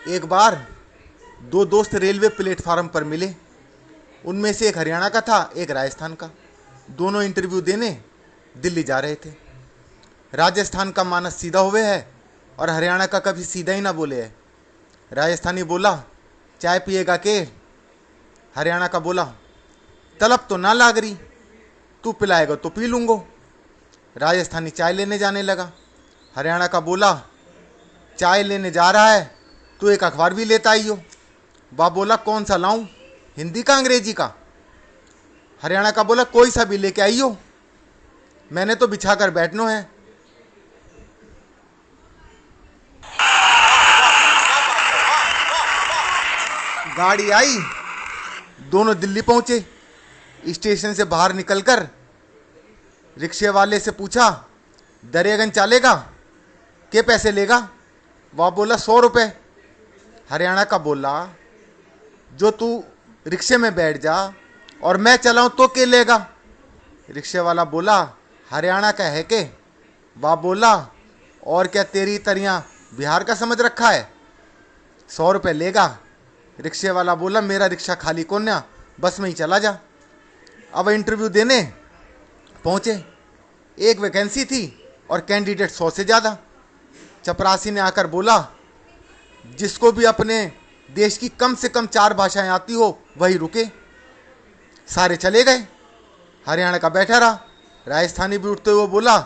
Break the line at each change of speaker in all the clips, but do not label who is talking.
एक बार दो दोस्त रेलवे प्लेटफार्म पर मिले। उनमें से एक हरियाणा का था, एक राजस्थान का। दोनों इंटरव्यू देने दिल्ली जा रहे थे। राजस्थान का मानस सीधा हुए है और हरियाणा का कभी सीधा ही ना बोले है। राजस्थानी बोला, चाय पिएगा के? हरियाणा का बोला, तलब तो ना लाग रही, तू पिलाएगा तो पी लूँगो। राजस्थानी चाय लेने जाने लगा। हरियाणा का बोला, चाय लेने जा रहा है तो एक अखबार भी लेता आई हो। वह बोला, कौन सा लाऊं, हिंदी का अंग्रेजी का? हरियाणा का बोला, कोई सा भी लेके आई हो, मैंने तो बिछा कर बैठना है। गाड़ी आई, दोनों दिल्ली पहुंचे। स्टेशन से बाहर निकलकर रिक्शे वाले से पूछा, दरियागंज चलेगा, के पैसे लेगा? वह बोला, 100 रुपये। हरियाणा का बोला, जो तू रिक्शे में बैठ जा और मैं चलाऊं तो के लेगा? रिक्शे वाला बोला, हरियाणा का है के? वह बोला, और क्या तेरी तरियां बिहार का समझ रखा है, 100 रुपये लेगा। रिक्शे वाला बोला, मेरा रिक्शा खाली कोन्या, बस में ही चला जा। अब इंटरव्यू देने पहुंचे। एक वैकेंसी थी और कैंडिडेट 100 से ज़्यादा। चपरासी ने आकर बोला, जिसको भी अपने देश की कम से कम 4 भाषाएं आती हो वही रुके। सारे चले गए। हरियाणा का बैठा रहा। राजस्थानी भी उठते हुए बोला,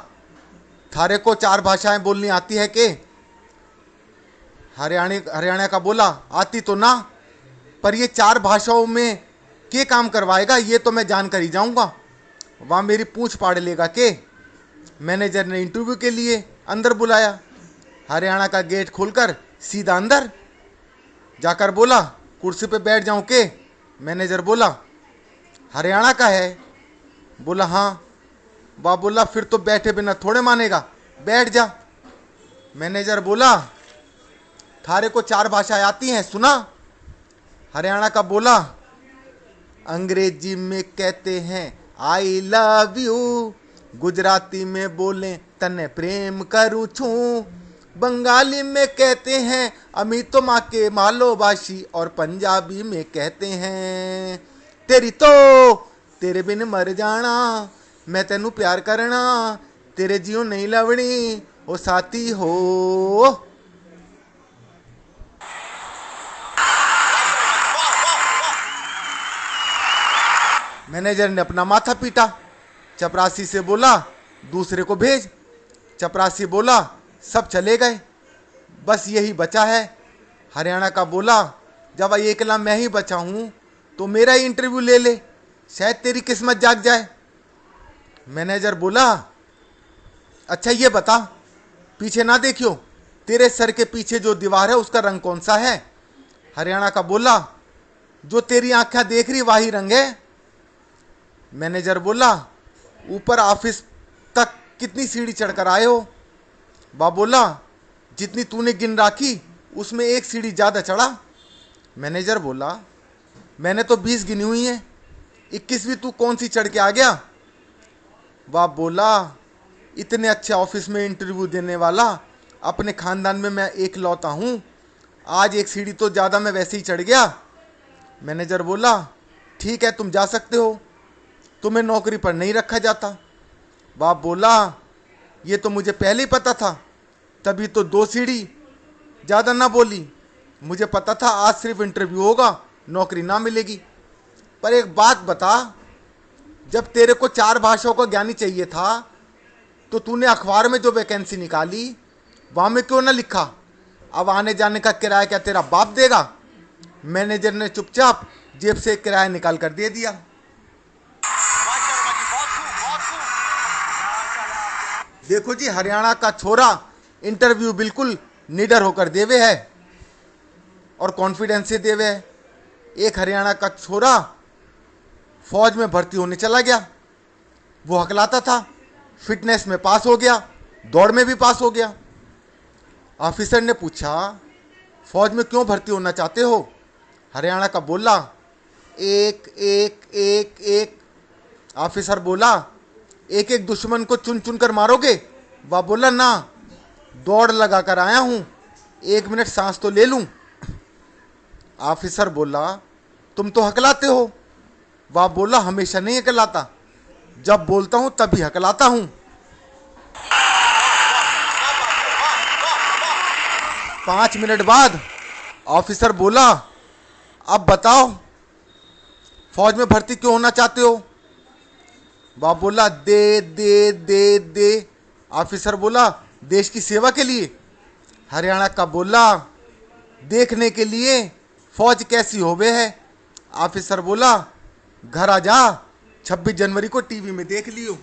थारे को 4 भाषाएं बोलनी आती है के? हरियाणा का बोला, आती तो ना, पर ये 4 भाषाओं में के काम करवाएगा ये तो मैं जानकर ही जाऊंगा, वहाँ मेरी पूंछ पाड़ लेगा के? मैनेजर ने इंटरव्यू के लिए अंदर बुलाया। हरियाणा का गेट खोलकर सीधा अंदर जाकर बोला, कुर्सी पे बैठ जाऊं के? मैनेजर बोला, हरियाणा का है? बोला, हाँ। वह बोला, फिर तो बैठे बिना थोड़े मानेगा, बैठ जा। मैनेजर बोला, थारे को 4 भाषाएं आती हैं, सुना? हरियाणा का बोला, अंग्रेजी में कहते हैं आई लव यू, गुजराती में बोले तने प्रेम करूँ छू, बंगाली में कहते हैं अमी तो माँ के मालोबाशी, और पंजाबी में कहते हैं तेरी तो तेरे बिन मर जाना, मैं तेनू प्यार करना, तेरे जियो नहीं लवणी ओ साथी हो। मैनेजर ने अपना माथा पीटा। चपरासी से बोला, दूसरे को भेज। चपरासी बोला, सब चले गए, बस यही बचा है। हरियाणा का बोला, जब अकेला मैं ही बचा हूं तो मेरा ही इंटरव्यू ले ले, शायद तेरी किस्मत जाग जाए। मैनेजर बोला, अच्छा ये बता, पीछे ना देखियो, तेरे सर के पीछे जो दीवार है उसका रंग कौन सा है? हरियाणा का बोला, जो तेरी आंखें देख रही वही रंग है। मैनेजर बोला, ऊपर ऑफिस तक कितनी सीढ़ी चढ़कर आए हो? वह बोला, जितनी तूने गिन राखी उसमें 1 सीढ़ी ज़्यादा चढ़ा। मैनेजर बोला, मैंने तो 20 गिनी हुई हैं, 21वीं तू कौन सी चढ़ के आ गया? वह बोला, इतने अच्छे ऑफिस में इंटरव्यू देने वाला अपने खानदान में मैं एक लौता हूँ, आज 1 सीढ़ी तो ज़्यादा मैं वैसे ही चढ़ गया। मैनेजर बोला, ठीक है तुम जा सकते हो, तुम्हें नौकरी पर नहीं रखा जाता। वह बोला, ये तो मुझे पहले ही पता था, तभी तो 2 सीढ़ी ज़्यादा ना बोली, मुझे पता था आज सिर्फ इंटरव्यू होगा, नौकरी ना मिलेगी। पर एक बात बता, जब तेरे को 4 भाषाओं का ज्ञानी चाहिए था तो तूने अखबार में जो वैकेंसी निकाली वहाँ में क्यों ना लिखा? अब आने जाने का किराया क्या तेरा बाप देगा? मैनेजर ने चुपचाप जेब से किराया निकाल कर दे दिया। देखो जी, हरियाणा का छोरा इंटरव्यू बिल्कुल निडर होकर देवे है और कॉन्फिडेंस से देवे है। एक हरियाणा का छोरा फौज में भर्ती होने चला गया। वो हकलाता था, फिटनेस में पास हो गया, दौड़ में भी पास हो गया। ऑफिसर ने पूछा, फौज में क्यों भर्ती होना चाहते हो? हरियाणा का बोला, एक एक एक एक। ऑफिसर बोला, एक एक दुश्मन को चुन चुन कर मारोगे? वह बोला, ना, दौड़ लगा कर आया हूँ, 1 मिनट सांस तो ले लूँ। ऑफिसर बोला, तुम तो हकलाते हो। वह बोला, हमेशा नहीं हकलाता, जब बोलता हूं तभी हकलाता हूं। 5 मिनट बाद ऑफिसर बोला, अब बताओ फौज में भर्ती क्यों होना चाहते हो? वह बोला, दे दे दे दे। ऑफिसर बोला, देश की सेवा के लिए। हरियाणा का बोला, देखने के लिए फौज कैसी होवे है। ऑफिसर बोला, घर आ जा, 26 जनवरी को टीवी में देख लियो।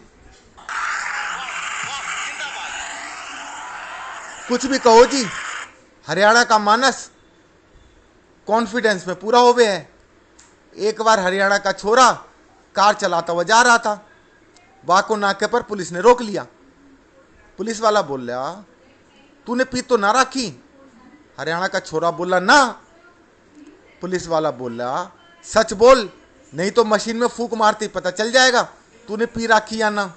कुछ भी कहो जी, हरियाणा का मानस कॉन्फिडेंस में पूरा होवे है। एक बार हरियाणा का छोरा कार चलाता हुआ जा रहा था, वाको नाके पर पुलिस ने रोक लिया। पुलिस वाला बोल रहा, तूने पी तो ना रखी? हरियाणा का छोरा बोला, ना। पुलिस वाला बोला, सच बोल, नहीं तो मशीन में फूंक मारती पता चल जाएगा तूने पी रखी या ना।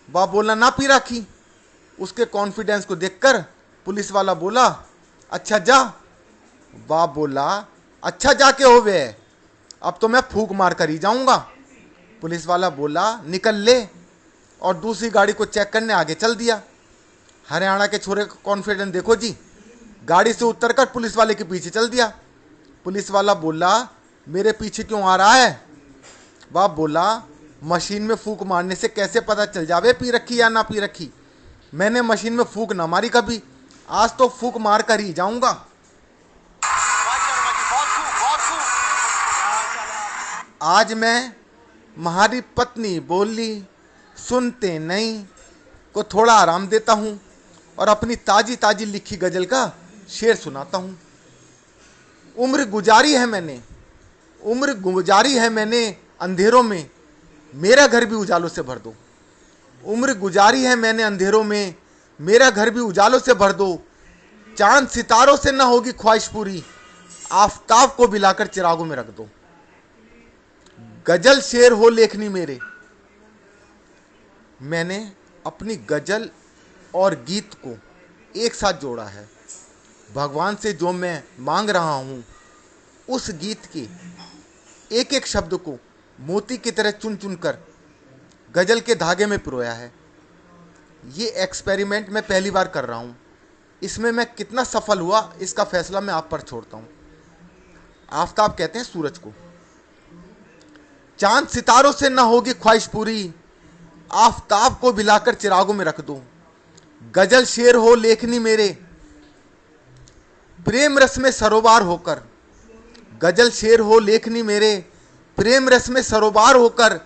वह बोला, ना पी रखी। उसके कॉन्फिडेंस को देखकर पुलिस वाला बोला, अच्छा जा। वह बोला, अच्छा जाके होवे, अब तो मैं फूंक मार कर ही जाऊंगा। पुलिस वाला बोला, निकल ले, और दूसरी गाड़ी को चेक करने आगे चल दिया। हरियाणा के छोरे का कॉन्फिडेंस देखो जी, गाड़ी से उतरकर पुलिस वाले के पीछे चल दिया। पुलिस वाला बोला, मेरे पीछे क्यों आ रहा है? वह बोला, मशीन में फूंक मारने से कैसे पता चल जावे पी रखी या ना पी रखी? मैंने मशीन में फूंक ना मारी कभी, आज तो फूंक मार कर ही जाऊंगा। आज मैं तुम्हारी पत्नी बोली सुनते नहीं को थोड़ा आराम देता हूं और अपनी ताजी ताजी लिखी गजल का शेर सुनाता हूं। उम्र गुजारी है मैंने अंधेरों में, मेरा घर भी उजालों से भर दो। उम्र गुजारी है मैंने अंधेरों में, मेरा घर भी उजालों से भर दो। चांद सितारों से न होगी ख्वाहिश पूरी, आफताब को बिलाकर चिरागों में रख दो। गजल शेर हो लेखनी मेरे, मैंने अपनी गजल और गीत को एक साथ जोड़ा है। भगवान से जो मैं मांग रहा हूं, उस गीत के एक एक शब्द को मोती की तरह चुन चुन कर गजल के धागे में पिरोया है। ये एक्सपेरिमेंट मैं पहली बार कर रहा हूं, इसमें मैं कितना सफल हुआ इसका फैसला मैं आप पर छोड़ता हूं। आफताब कहते हैं सूरज को। चांद सितारों से न होगी ख्वाहिश पूरी, आफताब को बिलाकर चिरागों में रख दो। गजल शेर हो लेखनी मेरे, प्रेम रस में सरोबार होकर। गजल शेर हो लेखनी मेरे, प्रेम रस में सरोबार होकर।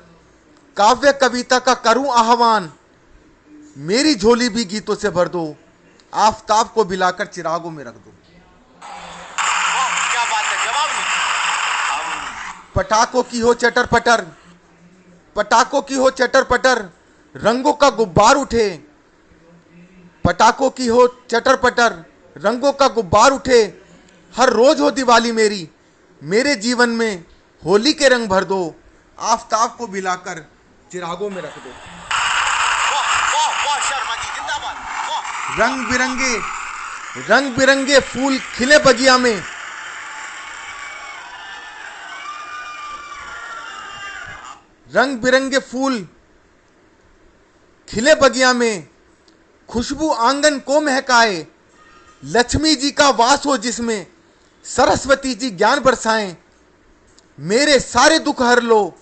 काव्य कविता का करूं आह्वान, मेरी झोली भी गीतों से भर दो। आफताब को बिलाकर चिरागों में रख दो।
क्या बात है, जवाब नहीं।
पटाखों की हो चटर पटर, पटाखों की हो चटर पटर, रंगों का गुब्बार उठे। पटाखों की हो चटर पटर, रंगों का गुब्बार उठे। हर रोज हो दिवाली मेरी, मेरे जीवन में होली के रंग भर दो। आफताब को बिलाकर चिरागों में रख दो।
वाह शर्मा जी, जिंदाबाद।
रंग बिरंगे फूल खिले बगिया में। रंग बिरंगे फूल खिले बगिया में, खुशबू आंगन को महकाए। लक्ष्मी जी का वास हो जिसमें, सरस्वती जी ज्ञान बरसाएं। मेरे सारे दुख हर लो,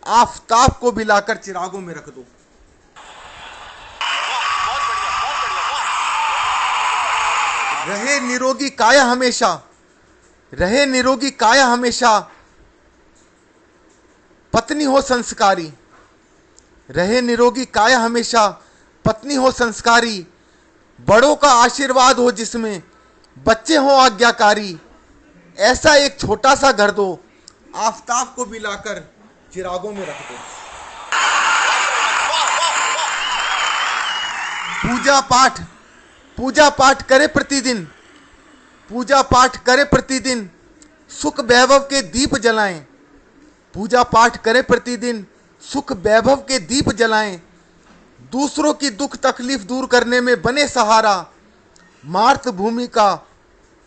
आफताब को बिलाकर चिरागों में रख दो।
बहुत बढ़िया, वाह।
रहे निरोगी काया हमेशा, रहे निरोगी काया हमेशा। पत्नी हो संस्कारी, रहे निरोगी काया हमेशा। पत्नी हो संस्कारी, बड़ों का आशीर्वाद हो जिसमें, बच्चे हो आज्ञाकारी। ऐसा एक छोटा सा घर दो, आफताब को बिलाकर चिरागों में रख दो। पूजा पाठ करे प्रतिदिन, पूजा पाठ करे प्रतिदिन। सुख वैभव के दीप जलाएं। पूजा पाठ करे प्रतिदिन, सुख वैभव के दीप जलाएं। दूसरों की दुख तकलीफ दूर करने में बने सहारा। मातृभूमि का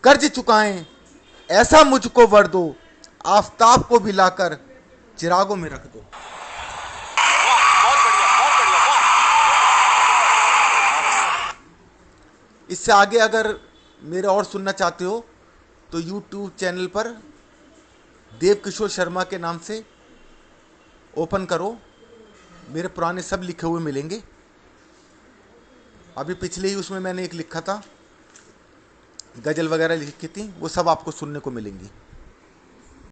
कर्ज चुकाएं। ऐसा मुझको वर दो, आफताब को भी लाकर चिरागों में रख दो।
वाह, बहुत बढ़िया, वाह।
इससे आगे अगर मेरे और सुनना चाहते हो तो यूट्यूब चैनल पर देव किशोर शर्मा के नाम से ओपन करो, मेरे पुराने सब लिखे हुए मिलेंगे। अभी पिछले ही उसमें मैंने एक लिखा था, गज़ल वगैरह लिखी थी, वो सब आपको सुनने को मिलेंगी।